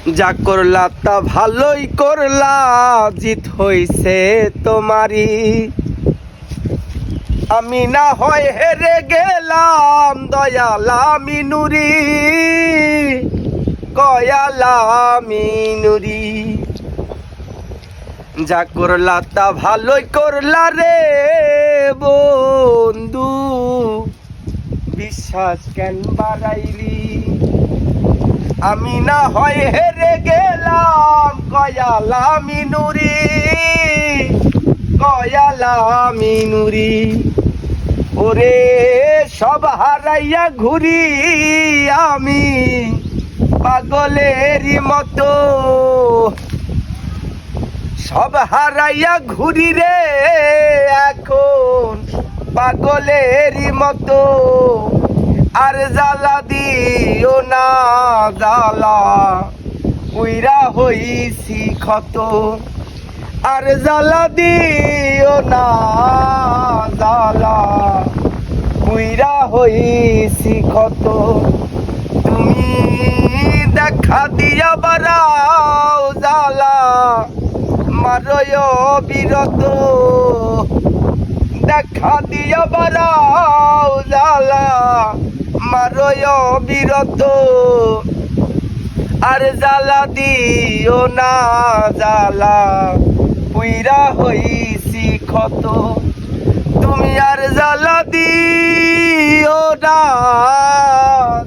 যা করলা তা ভালোই করলা, জিত হইছে তোমারই। আমি না হয় হেরে গেলাম, দয়ালা মিনুরি, কয়ালা মিনুরি। যা করলা তা ভালোই করলা রে বন্ধু, বিশ্বাস কেন বাড়াইলি? আমি না হয় হেরে গেলাম, কয়ালা মিনুরি, কয়ালা মিনুরি। ওরে সব হারাইয়া ঘুরি আমি পাগলেরই মতো, সব হারাইয়া ঘুরি রে এখন পাগলেরই মতো। আর জ্বালা দিও না জ্বালা, উইরা হইছি ক্ষত। আর জ্বালা দিও না জ্বালা, উইরা হইছি ক্ষত। তুমি দেখা দিয়া বারাও জ্বালা, মারয় বিরত। দেখা দিয়া বারাও জ্বালা, মারয় বিরত। আর জ্বালা দিও না জ্বালা, পুইরা হইছি ক্ষত। তুমি আর জ্বালা দিও না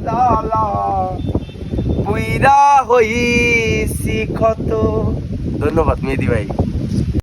জ্বালা, পুইরা হইছি ক্ষত। ধন্যবাদ মেহেদী ভাই।